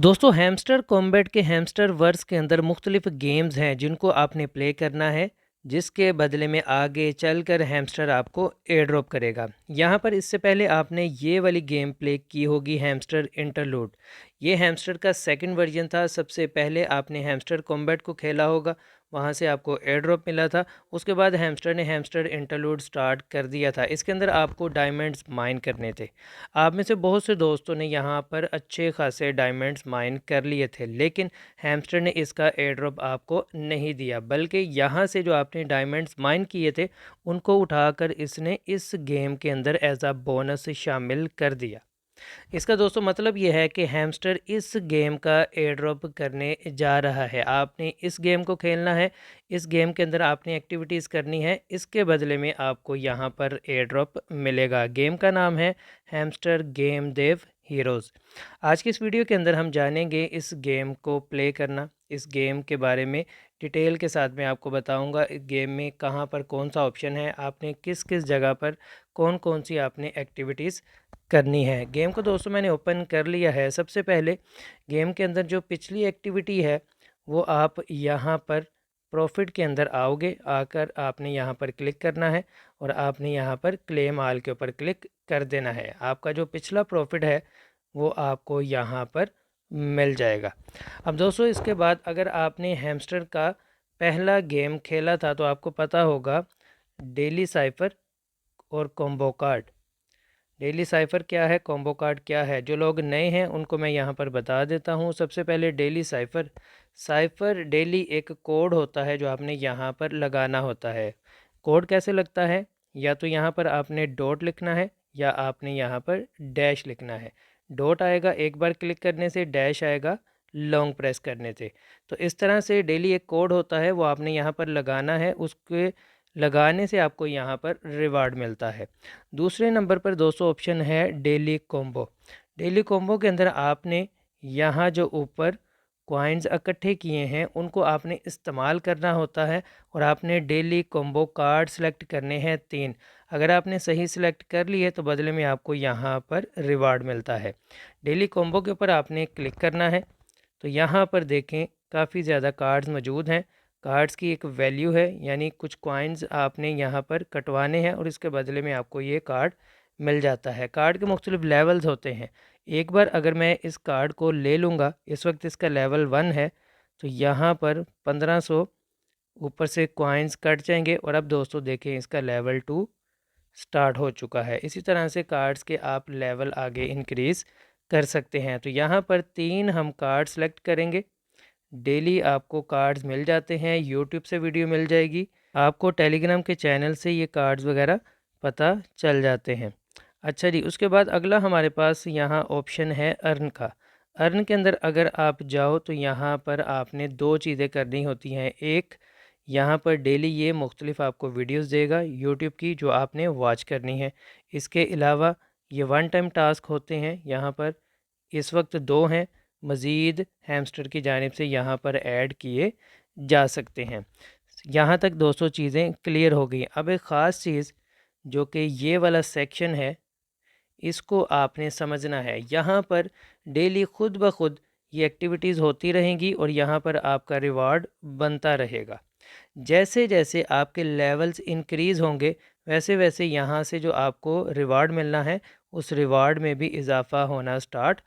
दोस्तों hamster combat के hamster verse के अंदर मुख्तलिफ गेम्स हैं जिनको आपने प्ले करना है, जिसके बदले में आगे चलकर हैमस्टर आपको एयर ड्रॉप करेगा। यहाँ पर इससे पहले आपने ये वाली गेम प्ले की होगी, हैमस्टर इंटरलूड। ये हैमस्टर का सेकंड वर्जन था। सबसे पहले आपने हैमस्टर कॉम्बैट को खेला होगा, वहाँ से आपको एयर ड्रॉप मिला था। उसके बाद हैमस्टर ने हैमस्टर इंटरलूड स्टार्ट कर दिया था। इसके अंदर आपको डायमंड्स माइन करने थे। आप में से बहुत से दोस्तों ने यहाँ पर अच्छे खासे डायमंड्स माइन कर लिए थे, लेकिन हैमस्टर ने इसका एयर ड्रॉप आपको नहीं दिया, बल्कि यहाँ से जो आपने डायमंड्स माइन किए थे उनको उठाकर इसने इस गेम के अंदर एज अ बोनस शामिल कर दिया। इसका दोस्तों मतलब ये है कि हैमस्टर इस गेम का एयर ड्रॉप करने जा रहा है। आपने इस गेम को खेलना है, इस गेम के अंदर आपने एक्टिविटीज़ करनी है, इसके बदले में आपको यहाँ पर एयर ड्रॉप मिलेगा। गेम का नाम है हैमस्टर गेम देव हीरोज़। आज की इस वीडियो के अंदर हम जानेंगे इस गेम को प्ले करना, इस गेम के बारे में डिटेल के साथ मैं आपको बताऊंगा। इस गेम में कहाँ पर कौन सा ऑप्शन है, आपने किस किस जगह पर कौन कौन सी आपने एक्टिविटीज़ करनी है। गेम को दोस्तों मैंने ओपन कर लिया है। सबसे पहले गेम के अंदर जो पिछली एक्टिविटी है वो आप यहाँ पर प्रॉफिट के अंदर आओगे, आकर आपने यहाँ पर क्लिक करना है और आपने यहाँ पर क्लेम ऑल के ऊपर क्लिक कर देना है। आपका जो पिछला प्रॉफिट है वो आपको यहाँ पर मिल जाएगा। अब दोस्तों इसके बाद अगर आपने हैमस्टर का पहला गेम खेला था तो आपको पता होगा डेली साइफर और कॉम्बो कार्ड। डेली साइफ़र क्या है, कॉम्बो कार्ड क्या है, जो लोग नए हैं उनको मैं यहाँ पर बता देता हूँ। सबसे पहले डेली साइफ़र। साइफ़र डेली एक कोड होता है जो आपने यहाँ पर लगाना होता है। कोड कैसे लगता है, या तो यहाँ पर आपने डॉट लिखना है या आपने यहाँ पर डैश लिखना है। डॉट आएगा एक बार क्लिक करने से, डैश आएगा लॉन्ग प्रेस करने से। तो इस तरह से डेली एक कोड होता है, वो आपने यहाँ पर लगाना है। उसके लगाने से आपको यहाँ पर रिवार्ड मिलता है। दूसरे नंबर पर दोस्तों ऑप्शन है डेली कॉम्बो। डेली कॉम्बो के अंदर आपने यहाँ जो ऊपर कॉइन्स इकट्ठे किए हैं उनको आपने इस्तेमाल करना होता है और आपने डेली कॉम्बो कार्ड सेलेक्ट करने हैं 3। अगर आपने सही सिलेक्ट कर लिए तो बदले में आपको यहाँ पर रिवार्ड मिलता है। डेली कॉम्बो के ऊपर आपने क्लिक करना है तो यहाँ पर देखें काफ़ी ज़्यादा कार्ड्स मौजूद हैं। कार्ड्स की एक वैल्यू है, यानी कुछ कॉइन्स आपने यहाँ पर कटवाने हैं और इसके बदले में आपको ये कार्ड मिल जाता है। कार्ड के मुख्तलिफ लेवल्स होते हैं। एक बार अगर मैं इस कार्ड को ले लूँगा, इस वक्त इसका लेवल 1 है, तो यहाँ पर 1500 ऊपर से कॉइन्स कट जाएंगे और अब दोस्तों देखें इसका लेवल 2 स्टार्ट हो चुका है। इसी तरह से कार्ड्स के आप लेवल आगे इंक्रीज़ कर सकते हैं। तो यहाँ पर 3 हम कार्ड सेलेक्ट करेंगे। डेली आपको कार्ड्स मिल जाते हैं, यूट्यूब से वीडियो मिल जाएगी, आपको टेलीग्राम के चैनल से ये कार्ड्स वगैरह पता चल जाते हैं। अच्छा जी, उसके बाद अगला हमारे पास यहाँ ऑप्शन है अर्न का। अर्न के अंदर अगर आप जाओ तो यहाँ पर आपने 2 चीज़ें करनी होती हैं। एक, यहाँ पर डेली ये मुख्तलिफ आपको वीडियोस देगा यूट्यूब की जो आपने वॉच करनी है। इसके अलावा ये वन टाइम टास्क होते हैं, यहाँ पर इस वक्त 2 हैं, मज़ीद हैमस्टर की जानिब से यहाँ पर ऐड किए जा सकते हैं। यहाँ तक दोस्तों चीज़ें क्लियर हो गई। अब एक ख़ास चीज़ जो कि ये वाला सेक्शन है, इसको आपने समझना है। यहाँ पर डेली खुद ब खुद ये एक्टिविटीज़ होती रहेंगी और यहाँ पर आपका रिवार्ड बनता रहेगा। जैसे जैसे आपके लेवल्स इंक्रीज़ होंगे वैसे वैसे यहाँ से जो आपको रिवार्ड मिलना है उस रिवार्ड में भी इजाफ़ा होना स्टार्ट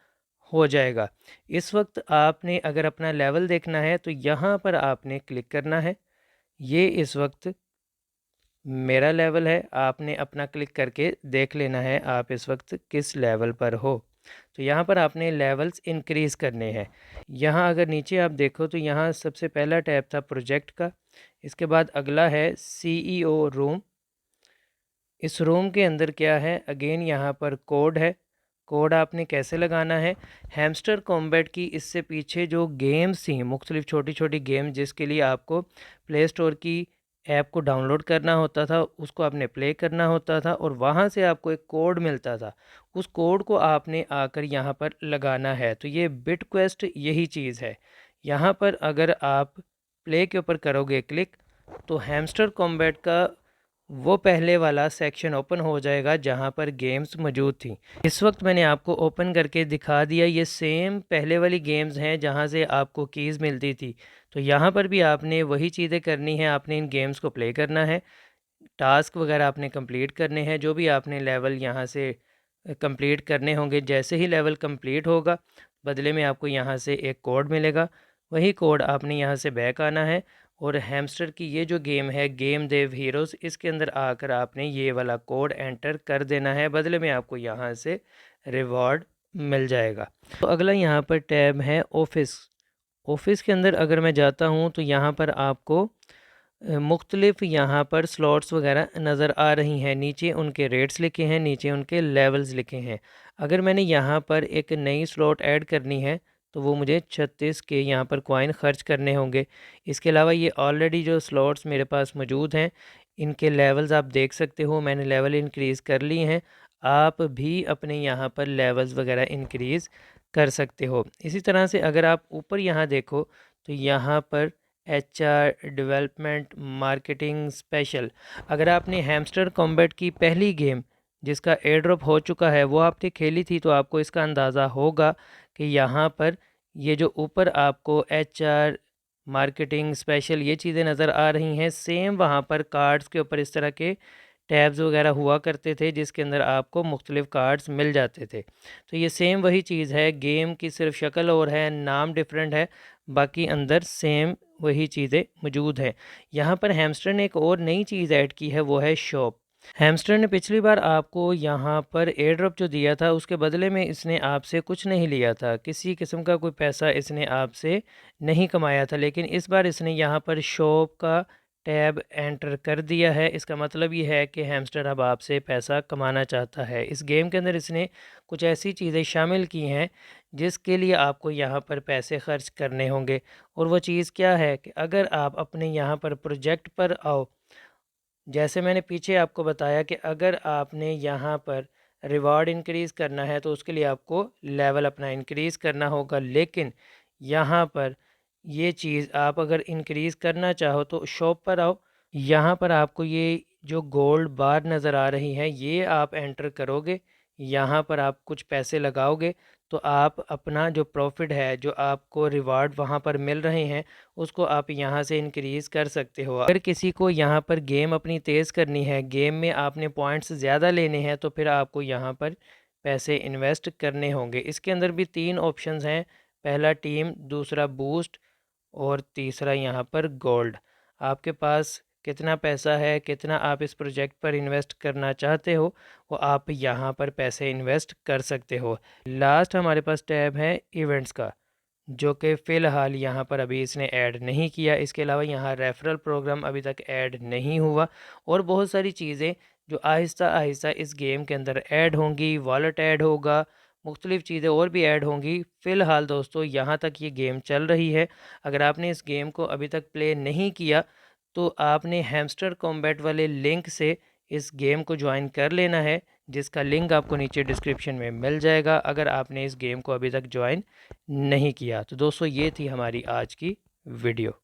हो जाएगा। इस वक्त आपने अगर अपना लेवल देखना है तो यहाँ पर आपने क्लिक करना है। ये इस वक्त मेरा लेवल है, आपने अपना क्लिक करके देख लेना है आप इस वक्त किस लेवल पर हो। तो यहाँ पर आपने लेवल्स इंक्रीज़ करने हैं। यहाँ अगर नीचे आप देखो तो यहाँ सबसे पहला टैब था प्रोजेक्ट का, इसके बाद अगला है सीईओ रूम। इस रूम के अंदर क्या है, अगेन यहाँ पर कोड है। कोड आपने कैसे लगाना है, हैमस्टर कॉम्बैट की इससे पीछे जो गेम्स थी, मुख्तलिफ छोटी छोटी गेम जिसके लिए आपको प्ले स्टोर की ऐप को डाउनलोड करना होता था, उसको आपने प्ले करना होता था और वहाँ से आपको एक कोड मिलता था। उस कोड को आपने आकर यहाँ पर लगाना है। तो ये बिट क्वेस्ट यही चीज़ है। यहाँ पर अगर आप प्ले के ऊपर करोगे क्लिक तो हैमस्टर कॉम्बैट का वो पहले वाला सेक्शन ओपन हो जाएगा जहाँ पर गेम्स मौजूद थी। इस वक्त मैंने आपको ओपन करके दिखा दिया, ये सेम पहले वाली गेम्स हैं जहाँ से आपको कीज़ मिलती थी। तो यहाँ पर भी आपने वही चीज़ें करनी है, आपने इन गेम्स को प्ले करना है, टास्क वगैरह आपने कंप्लीट करने हैं, जो भी आपने लेवल यहाँ से कंप्लीट करने होंगे। जैसे ही लेवल कंप्लीट होगा बदले में आपको यहाँ से एक कोड मिलेगा, वही कोड आपने यहाँ से बैक आना है और हैमस्टर की ये जो गेम है गेम देव हीरोज़, इसके अंदर आकर आपने ये वाला कोड एंटर कर देना है, बदले में आपको यहाँ से रिवॉर्ड मिल जाएगा। तो अगला यहाँ पर टैब है ऑफिस। ऑफिस के अंदर अगर मैं जाता हूँ तो यहाँ पर आपको मुख्तलिफ़ यहाँ पर स्लॉट्स वगैरह नज़र आ रही हैं। नीचे उनके रेट्स लिखे हैं, नीचे उनके लेवल्स लिखे हैं। अगर मैंने यहाँ पर एक नई स्लॉट ऐड करनी है तो वो मुझे 36 के यहाँ पर कॉइन ख़र्च करने होंगे। इसके अलावा ये ऑलरेडी जो स्लॉट्स मेरे पास मौजूद हैं इनके लेवल्स आप देख सकते हो, मैंने लेवल इंक्रीज़ कर लिए हैं। आप भी अपने यहाँ पर लेवल्स वगैरह इंक्रीज़ कर सकते हो। इसी तरह से अगर आप ऊपर यहाँ देखो तो यहाँ पर HR डेवलपमेंट मार्केटिंग स्पेशल, अगर आपने हैमस्टर कॉम्बैट की पहली गेम जिसका एयर ड्रॉप हो चुका है वो आपने खेली थी तो आपको इसका अंदाज़ा होगा कि यहाँ पर ये जो ऊपर आपको HR मार्केटिंग स्पेशल ये चीज़ें नज़र आ रही हैं, सेम वहाँ पर कार्ड्स के ऊपर इस तरह के टैब्स वगैरह हुआ करते थे जिसके अंदर आपको मुख्तलिफ़ कार्ड्स मिल जाते थे। तो ये सेम वही चीज़ है, गेम की सिर्फ शक्ल और है, नाम डिफरेंट है, बाकी अंदर सेम वही चीज़ें मौजूद हैं। यहाँ पर हैमस्टर ने एक और नई चीज़ ऐड की है, वो है शॉप। हैमस्टर ने पिछली बार आपको यहाँ पर एयर ड्रॉप जो दिया था उसके बदले में इसने आपसे कुछ नहीं लिया था, किसी किस्म का कोई पैसा इसने आपसे नहीं कमाया था। लेकिन इस बार इसने यहाँ पर शॉप का टैब एंटर कर दिया है। इसका मतलब ये है कि हैमस्टर अब आपसे पैसा कमाना चाहता है। इस गेम के अंदर इसने कुछ ऐसी चीज़ें शामिल की हैं जिसके लिए आपको यहाँ पर पैसे खर्च करने होंगे। और वो चीज़ क्या है कि अगर आप अपने यहाँ पर प्रोजेक्ट पर आओ, जैसे मैंने पीछे आपको बताया कि अगर आपने यहाँ पर रिवॉर्ड इंक्रीज़ करना है तो उसके लिए आपको लेवल अपना इंक्रीज़ करना होगा। लेकिन यहाँ पर ये चीज़ आप अगर इंक्रीज़ करना चाहो तो शॉप पर आओ, यहाँ पर आपको ये जो गोल्ड बार नज़र आ रही है ये आप एंटर करोगे, यहाँ पर आप कुछ पैसे लगाओगे तो आप अपना जो प्रॉफिट है, जो आपको रिवार्ड वहाँ पर मिल रहे हैं, उसको आप यहाँ से इंक्रीज़ कर सकते हो। अगर किसी को यहाँ पर गेम अपनी तेज़ करनी है, गेम में आपने पॉइंट्स ज़्यादा लेने हैं तो फिर आपको यहाँ पर पैसे इन्वेस्ट करने होंगे। इसके अंदर भी 3 ऑप्शंस हैं, पहला टीम, दूसरा बूस्ट और तीसरा यहाँ पर गोल्ड। आपके पास कितना पैसा है, कितना आप इस प्रोजेक्ट पर इन्वेस्ट करना चाहते हो, वो आप यहाँ पर पैसे इन्वेस्ट कर सकते हो। लास्ट हमारे पास टैब है इवेंट्स का, जो कि फ़िलहाल यहाँ पर अभी इसने ऐड नहीं किया। इसके अलावा यहाँ रेफरल प्रोग्राम अभी तक ऐड नहीं हुआ और बहुत सारी चीज़ें जो आहिस्ता आहिस्ता इस गेम के अंदर ऐड होंगी। वॉलेट ऐड होगा, मुख्तलिफ़ चीज़ें और भी ऐड होंगी। फ़िलहाल दोस्तों यहाँ तक ये गेम चल रही है। अगर आपने इस गेम को अभी तक प्ले नहीं किया तो आपने हैमस्टर कॉम्बैट वाले लिंक से इस गेम को ज्वाइन कर लेना है, जिसका लिंक आपको नीचे डिस्क्रिप्शन में मिल जाएगा अगर आपने इस गेम को अभी तक ज्वाइन नहीं किया। तो दोस्तों ये थी हमारी आज की वीडियो।